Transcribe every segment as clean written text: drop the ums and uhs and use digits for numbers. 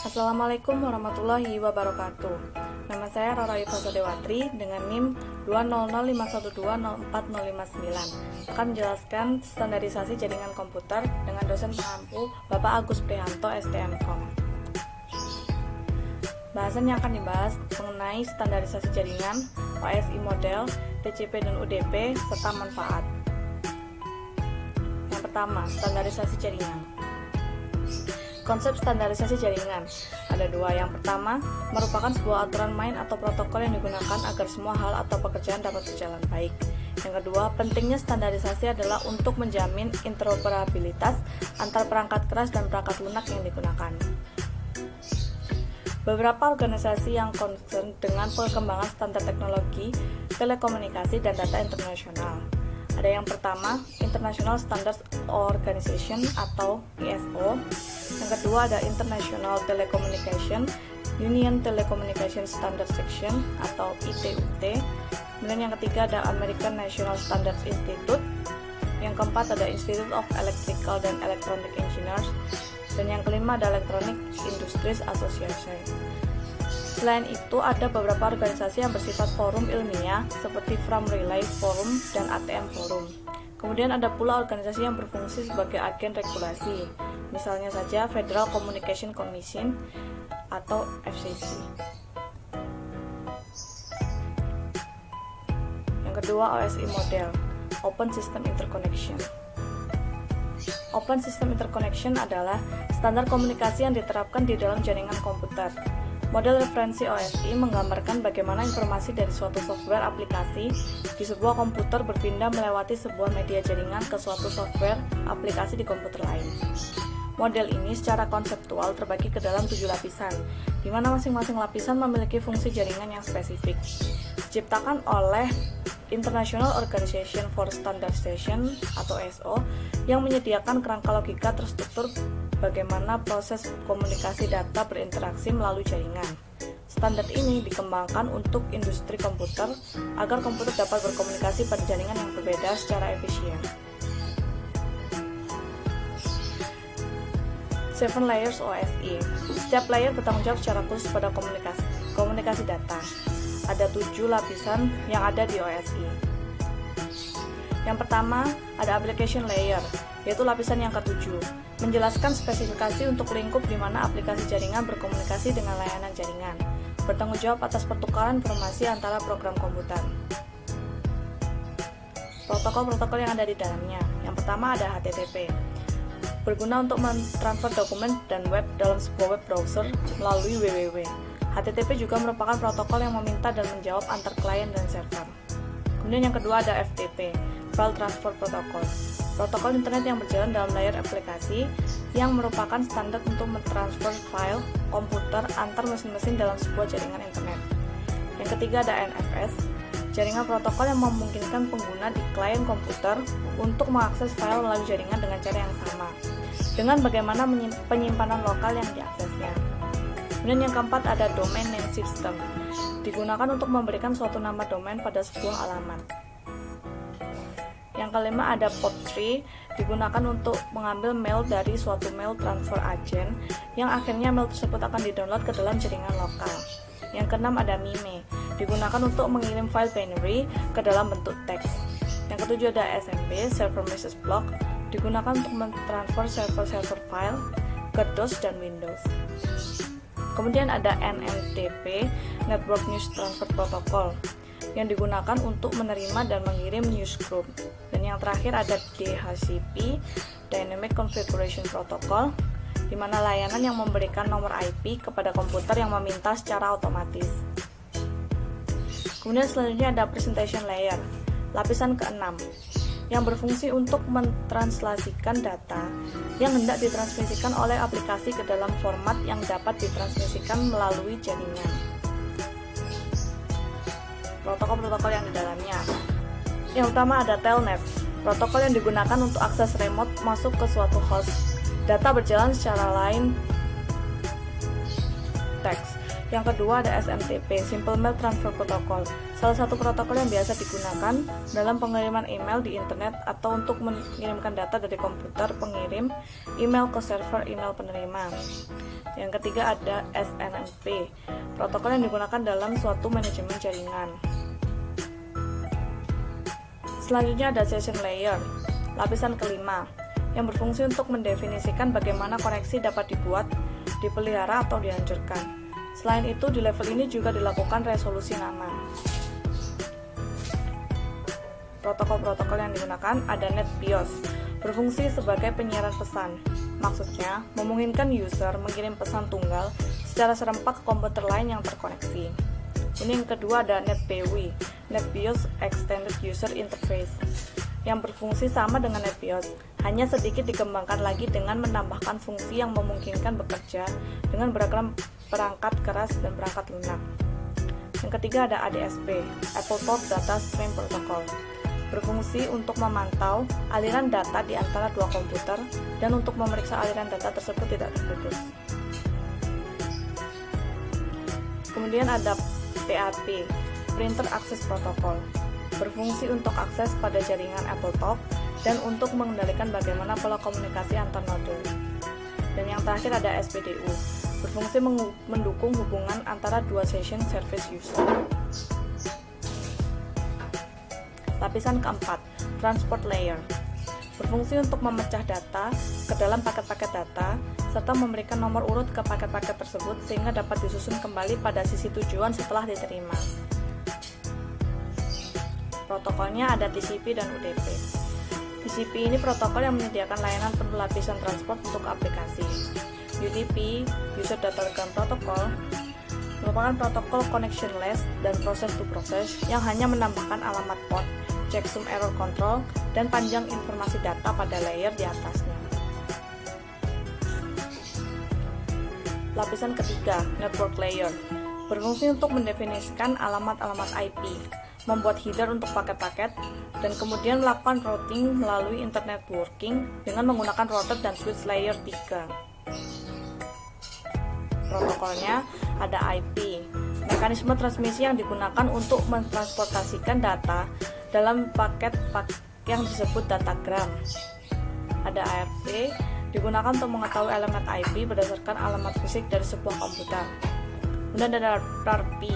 Assalamualaikum warahmatullahi wabarakatuh. Nama saya Rara Yufasa Dewatri dengan NIM 20051204059. Akan menjelaskan standarisasi jaringan komputer dengan dosen pengampu Bapak Agus Prihanto STMKOM. Bahasan yang akan dibahas mengenai standarisasi jaringan, OSI model, TCP dan UDP, serta manfaat. Yang pertama, standarisasi jaringan. Konsep standarisasi jaringan ada dua. Yang pertama, merupakan sebuah aturan main atau protokol yang digunakan agar semua hal atau pekerjaan dapat berjalan baik. Yang kedua, pentingnya standarisasi adalah untuk menjamin interoperabilitas antar perangkat keras dan perangkat lunak yang digunakan. Beberapa organisasi yang concern dengan perkembangan standar teknologi, telekomunikasi, dan data internasional. Ada yang pertama, International Standards Organization atau ISO. Yang kedua ada International Telecommunication Union Telecommunication Standard Section atau ITUT. Kemudian yang ketiga ada American National Standards Institute. Yang keempat ada Institute of Electrical and Electronic Engineers. Dan yang kelima ada Electronic Industries Association. Selain itu ada beberapa organisasi yang bersifat forum ilmiah seperti From Relay Forum dan ATM Forum. Kemudian ada pula organisasi yang berfungsi sebagai agen regulasi, misalnya saja Federal Communication Commission atau FCC. Yang kedua, OSI model, Open System Interconnection. Open System Interconnection adalah standar komunikasi yang diterapkan di dalam jaringan komputer. Model referensi OSI menggambarkan bagaimana informasi dari suatu software aplikasi di sebuah komputer berpindah melewati sebuah media jaringan ke suatu software aplikasi di komputer lain. Model ini secara konseptual terbagi ke dalam 7 lapisan, di mana masing-masing lapisan memiliki fungsi jaringan yang spesifik. Diciptakan oleh International Organization for Standardization atau ISO yang menyediakan kerangka logika terstruktur bagaimana proses komunikasi data berinteraksi melalui jaringan. Standar ini dikembangkan untuk industri komputer agar komputer dapat berkomunikasi pada jaringan yang berbeda secara efisien. 7 layers OSI. Setiap layer bertanggung jawab secara khusus pada komunikasi data. Ada 7 lapisan yang ada di OSI. Yang pertama, ada application layer, yaitu lapisan yang ke-7, menjelaskan spesifikasi untuk lingkup di mana aplikasi jaringan berkomunikasi dengan layanan jaringan, bertanggung jawab atas pertukaran informasi antara program komputer. Protokol-protokol yang ada di dalamnya. Yang pertama ada HTTP, berguna untuk mentransfer dokumen dan web dalam sebuah web browser melalui www. HTTP juga merupakan protokol yang meminta dan menjawab antar klien dan server. Kemudian yang kedua ada FTP, File Transfer Protocol, protokol internet yang berjalan dalam layar aplikasi yang merupakan standar untuk mentransfer file komputer antar mesin-mesin dalam sebuah jaringan internet. Yang ketiga ada NFS, jaringan protokol yang memungkinkan pengguna di klien komputer untuk mengakses file melalui jaringan dengan cara yang sama, dengan bagaimana penyimpanan lokal yang diaksesnya. Kemudian yang keempat ada Domain Name System, digunakan untuk memberikan suatu nama domain pada sebuah alamat. Yang kelima ada Port 3, digunakan untuk mengambil mail dari suatu mail transfer agent yang akhirnya mail tersebut akan didownload ke dalam jaringan lokal. Yang keenam ada MIME, digunakan untuk mengirim file binary ke dalam bentuk teks. Yang ketujuh ada SMB, Server Message Block, digunakan untuk mentransfer server file ke DOS dan Windows. Kemudian ada NNTP, Network News Transfer Protocol, yang digunakan untuk menerima dan mengirim newsgroup. Dan yang terakhir ada DHCP, Dynamic Configuration Protocol, di mana layanan yang memberikan nomor IP kepada komputer yang meminta secara otomatis. Kemudian selanjutnya ada Presentation Layer, lapisan ke-6, yang berfungsi untuk mentranslasikan data yang hendak ditransmisikan oleh aplikasi ke dalam format yang dapat ditransmisikan melalui jaringan. Protokol-protokol yang di dalamnya. Yang utama ada Telnet, protokol yang digunakan untuk akses remote masuk ke suatu host. Data berjalan secara line text. Yang kedua ada SMTP, Simple Mail Transfer Protocol, salah satu protokol yang biasa digunakan dalam pengiriman email di internet atau untuk mengirimkan data dari komputer pengirim email ke server email penerima. Yang ketiga ada SNMP, protokol yang digunakan dalam suatu manajemen jaringan. Selanjutnya ada Session Layer, lapisan kelima, yang berfungsi untuk mendefinisikan bagaimana koneksi dapat dibuat, dipelihara, atau dihancurkan. Selain itu, di level ini juga dilakukan resolusi nama. Protokol-protokol yang digunakan ada NetBIOS, berfungsi sebagai penyiaran pesan. Maksudnya, memungkinkan user mengirim pesan tunggal secara serempak ke komputer lain yang terkoneksi. Ini yang kedua ada NetBEUI, NetBIOS Extended User Interface, yang berfungsi sama dengan NetBIOS, hanya sedikit dikembangkan lagi dengan menambahkan fungsi yang memungkinkan bekerja dengan beragam perangkat keras dan perangkat lunak. Yang ketiga ada ADSP, Appletop Data Stream Protocol, berfungsi untuk memantau aliran data di antara dua komputer dan untuk memeriksa aliran data tersebut tidak terputus. Kemudian ada PAP, Printer Access Protocol, berfungsi untuk akses pada jaringan Appletop dan untuk mengendalikan bagaimana pola komunikasi antar node. Dan yang terakhir ada SPDU, berfungsi mendukung hubungan antara dua session service user. Lapisan keempat, Transport Layer, berfungsi untuk memecah data ke dalam paket-paket data serta memberikan nomor urut ke paket-paket tersebut sehingga dapat disusun kembali pada sisi tujuan setelah diterima. Protokolnya ada TCP dan UDP. TCP ini protokol yang menyediakan layanan penuh lapisan transport untuk aplikasi. UDP, User Datagram Protocol, merupakan protokol connectionless dan process-to-process yang hanya menambahkan alamat port, checksum error control, dan panjang informasi data pada layer di atasnya. Lapisan ketiga, Network Layer, berfungsi untuk mendefinisikan alamat-alamat IP, membuat header untuk paket-paket, dan kemudian melakukan routing melalui internet networking dengan menggunakan router dan switch layer 3. Protokolnya ada IP, mekanisme transmisi yang digunakan untuk mentransportasikan data dalam paket yang disebut datagram. Ada ARP, digunakan untuk mengetahui elemen IP berdasarkan alamat fisik dari sebuah komputer. Kemudian ada RARP,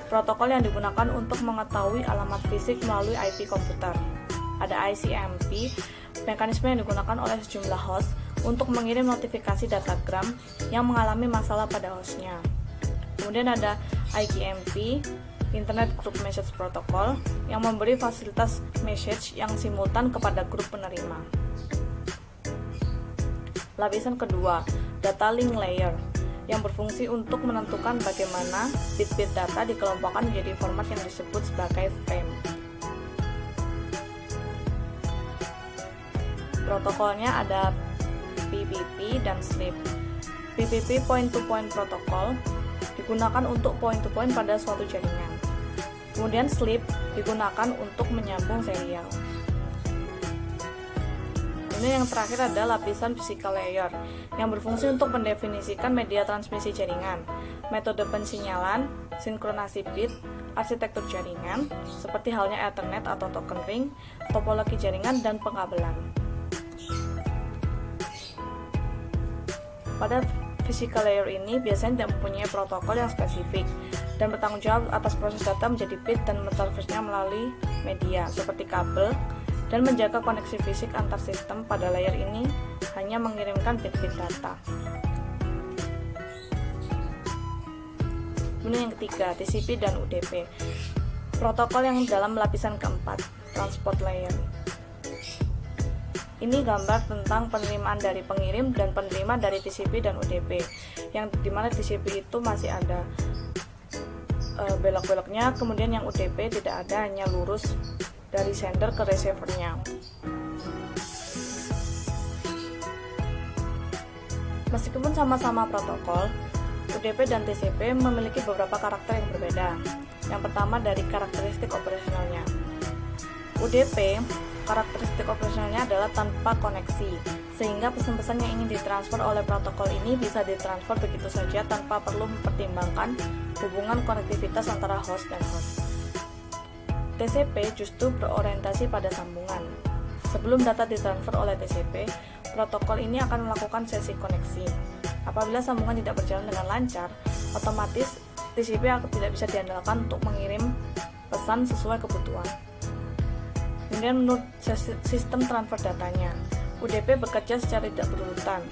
protokol yang digunakan untuk mengetahui alamat fisik melalui IP komputer. Ada ICMP, mekanisme yang digunakan oleh sejumlah host untuk mengirim notifikasi datagram yang mengalami masalah pada hostnya. Kemudian ada IGMP, Internet Group Message Protocol, yang memberi fasilitas message yang simultan kepada grup penerima. Lapisan kedua, Data Link Layer, yang berfungsi untuk menentukan bagaimana bit-bit data dikelompokkan menjadi format yang disebut sebagai frame. Protokolnya ada PPP dan SLIP. PPP Point-to-Point Protocol digunakan untuk point-to-point pada suatu jaringan. Kemudian SLIP digunakan untuk menyambung serial. Ini yang terakhir adalah lapisan Physical Layer, yang berfungsi untuk mendefinisikan media transmisi jaringan, metode pensinyalan, sinkronasi bit, arsitektur jaringan, seperti halnya Ethernet atau token ring, topologi jaringan, dan pengabelan. Pada physical layer ini biasanya tidak mempunyai protokol yang spesifik dan bertanggung jawab atas proses data menjadi bit dan mentransfernya melalui media seperti kabel, dan menjaga koneksi fisik antar sistem. Pada layer ini hanya mengirimkan bit-bit data. Kemudian yang ketiga, TCP dan UDP, protokol yang dalam lapisan keempat, transport layer. Ini gambar tentang penerimaan dari pengirim dan penerima dari TCP dan UDP, yang dimana TCP itu masih ada belok-beloknya, kemudian yang UDP tidak ada, hanya lurus dari sender ke receivernya. Meskipun sama-sama protokol, UDP dan TCP memiliki beberapa karakter yang berbeda. Yang pertama dari karakteristik operasionalnya. UDP karakteristik operasionalnya adalah tanpa koneksi, sehingga pesan-pesan yang ingin ditransfer oleh protokol ini bisa ditransfer begitu saja tanpa perlu mempertimbangkan hubungan konektivitas antara host dan host. TCP justru berorientasi pada sambungan. Sebelum data ditransfer oleh TCP, protokol ini akan melakukan sesi koneksi. Apabila sambungan tidak berjalan dengan lancar, otomatis TCP tidak bisa diandalkan untuk mengirim pesan sesuai kebutuhan. Kemudian menurut sistem transfer datanya, UDP bekerja secara tidak berurutan,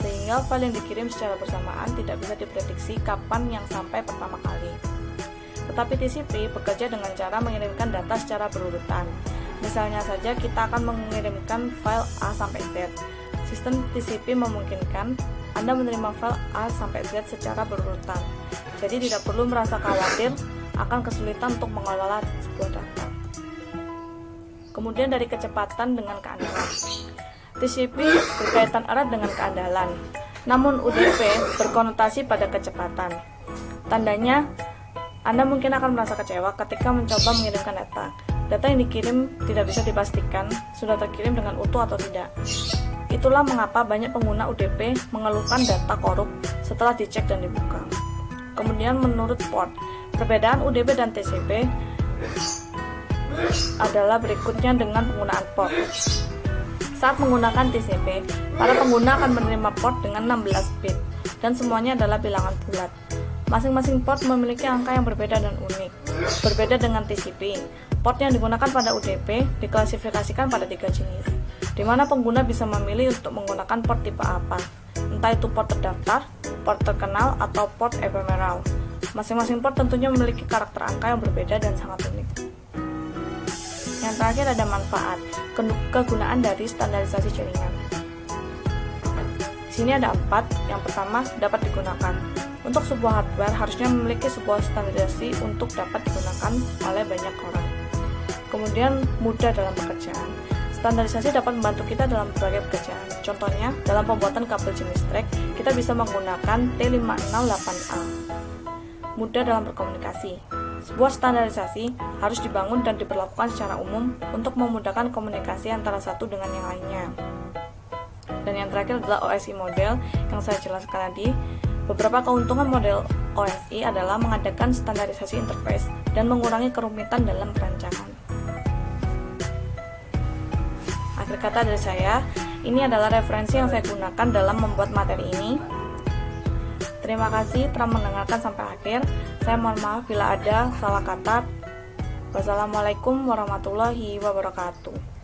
sehingga file yang dikirim secara bersamaan tidak bisa diprediksi kapan yang sampai pertama kali. Tetapi TCP bekerja dengan cara mengirimkan data secara berurutan. Misalnya saja kita akan mengirimkan file A sampai Z. Sistem TCP memungkinkan Anda menerima file A sampai Z secara berurutan. Jadi tidak perlu merasa khawatir akan kesulitan untuk mengelola sebuah data. Kemudian dari kecepatan dengan keandalan. TCP berkaitan erat dengan keandalan, namun UDP berkonotasi pada kecepatan. Tandanya, Anda mungkin akan merasa kecewa ketika mencoba mengirimkan data. Data yang dikirim tidak bisa dipastikan sudah terkirim dengan utuh atau tidak. Itulah mengapa banyak pengguna UDP mengeluhkan data korup setelah dicek dan dibuka. Kemudian menurut port, perbedaan UDP dan TCP adalah berikutnya dengan penggunaan port. Saat menggunakan TCP, para pengguna akan menerima port dengan 16 bit dan semuanya adalah bilangan bulat. Masing-masing port memiliki angka yang berbeda dan unik. Berbeda dengan TCP, port yang digunakan pada UDP diklasifikasikan pada 3 jenis, di mana pengguna bisa memilih untuk menggunakan port tipe apa, entah itu port terdaftar, port terkenal, atau port ephemeral. Masing-masing port tentunya memiliki karakter angka yang berbeda dan sangat unik. Yang terakhir ada manfaat, kegunaan dari standarisasi jaringan. Di sini ada 4. Yang pertama, dapat digunakan. Untuk sebuah hardware harusnya memiliki sebuah standarisasi untuk dapat digunakan oleh banyak orang. Kemudian mudah dalam pekerjaan. Standarisasi dapat membantu kita dalam berbagai pekerjaan. Contohnya, dalam pembuatan kabel jenis track, kita bisa menggunakan T568A. Mudah dalam berkomunikasi. Sebuah standarisasi harus dibangun dan diberlakukan secara umum untuk memudahkan komunikasi antara satu dengan yang lainnya. Dan yang terakhir adalah OSI model yang saya jelaskan tadi. Beberapa keuntungan model OSI adalah mengadakan standarisasi interface dan mengurangi kerumitan dalam perancangan. Akhir kata dari saya, ini adalah referensi yang saya gunakan dalam membuat materi ini. Terima kasih telah mendengarkan sampai akhir. Saya mohon maaf bila ada salah kata. Wassalamualaikum warahmatullahi wabarakatuh.